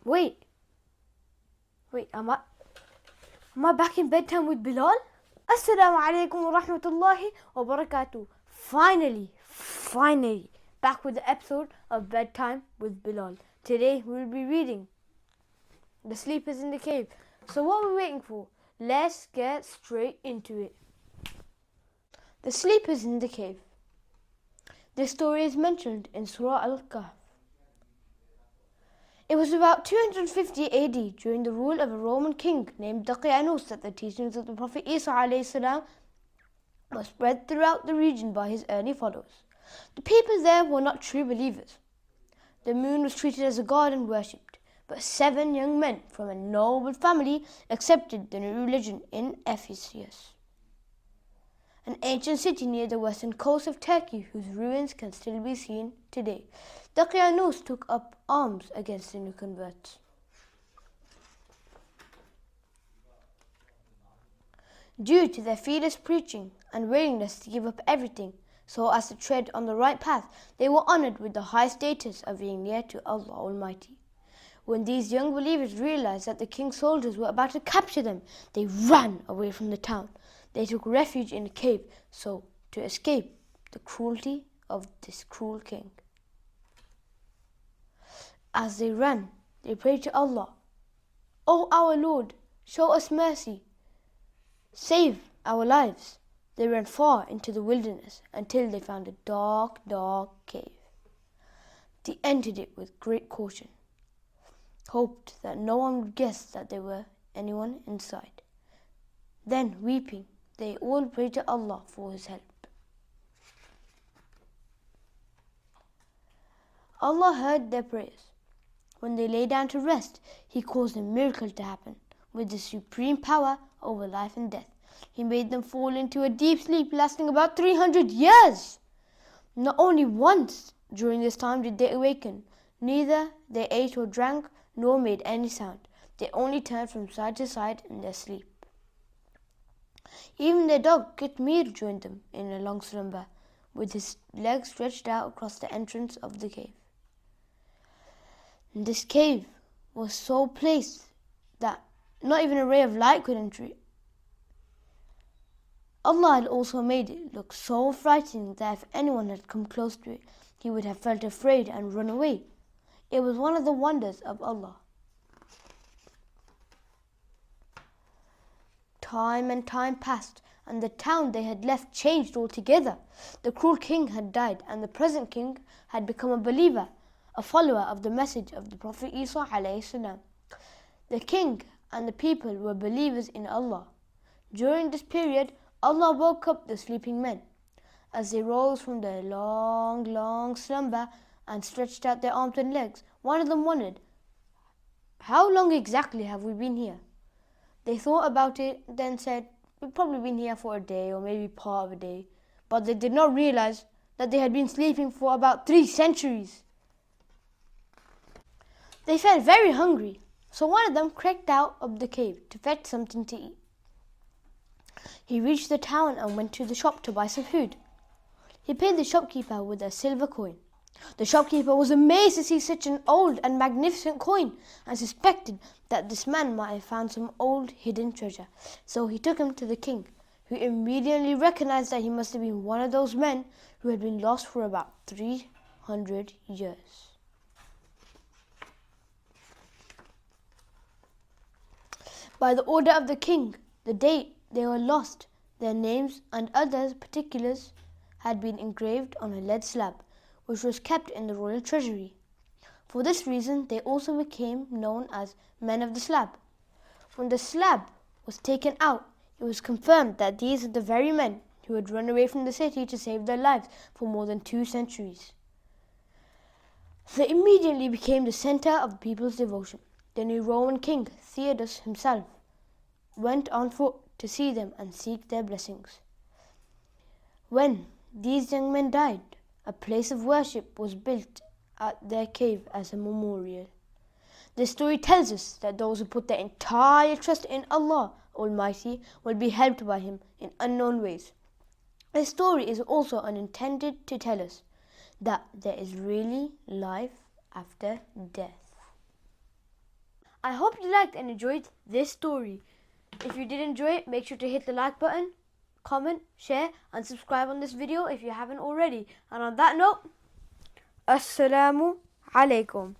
Wait, am I back in bedtime with Bilal? Assalamu alaikum wa rahmatullahi wa barakatuh. Finally, back with the episode of Bedtime with Bilal. Today we'll be reading The Sleepers in the Cave. So what are we waiting for? Let's get straight into it. The Sleepers in the Cave. This story is mentioned in Surah Al-Kahf. It was about 250 AD during the rule of a Roman king named Dawah that the teachings of the Prophet Isa ﷺ were spread throughout the region by his early followers. The people there were not true believers. The moon was treated as a god and worshipped, but 7 young men from a noble family accepted the new religion in Ephesus, an ancient city near the western coast of Turkey whose ruins can still be seen today. Dawah took up arms against the new converts. Due to their fearless preaching and willingness to give up everything so as to tread on the right path, they were honored with the high status of being near to Allah Almighty. When these young believers realized that the king's soldiers were about to capture them, they ran away from the town. They took refuge in a cave so to escape the cruelty of this cruel king. As they ran, they prayed to Allah, "O our Lord, show us mercy. Save our lives." They ran far into the wilderness until they found a dark cave. They entered it with great caution, hoped that no one would guess that there were anyone inside. Then, weeping, they all prayed to Allah for His help. Allah heard their prayers. When they lay down to rest, He caused a miracle to happen. With His supreme power over life and death, He made them fall into a deep sleep lasting about 300 years. Not only once during this time did they awaken. Neither they ate or drank nor made any sound. They only turned from side to side in their sleep. Even their dog Kitmir joined them in a long slumber, with his legs stretched out across the entrance of the cave. This cave was so placed that not even a ray of light could enter it. Allah had also made it look so frightening that if anyone had come close to it, he would have felt afraid and run away. It was one of the wonders of Allah. Time and time passed, and the town they had left changed altogether. The cruel king had died, and the present king had become a believer, a follower of the message of the Prophet Isa ﷺ. The king and the people were believers in Allah. During this period, Allah woke up the sleeping men. As they rose from their long slumber and stretched out their arms and legs, one of them wondered, "How long exactly have we been here?" They thought about it, then said, "We've probably been here for a day or maybe part of a day." But they did not realize that they had been sleeping for about 3 centuries. They felt very hungry, so one of them crept out of the cave to fetch something to eat. He reached the town and went to the shop to buy some food. He paid the shopkeeper with a silver coin. The shopkeeper was amazed to see such an old and magnificent coin and suspected that this man might have found some old hidden treasure. So he took him to the king, who immediately recognized that he must have been one of those men who had been lost for about 300 years. By the order of the king, the date they were lost, their names and other particulars had been engraved on a lead slab, which was kept in the royal treasury. For this reason, they also became known as Men of the Slab. When the slab was taken out, it was confirmed that these are the very men who had run away from the city to save their lives for more than 2 centuries. They immediately became the center of the people's devotion. The new Roman king, Theodosius himself, went on foot to see them and seek their blessings. When these young men died, a place of worship was built at their cave as a memorial. This story tells us that those who put their entire trust in Allah Almighty will be helped by Him in unknown ways. This story is also intended to tell us that there is really life after death. I hope you liked and enjoyed this story. If you did enjoy it, make sure to hit the like button, comment, share and subscribe on this video if you haven't already. And on that note, Assalamu alaikum.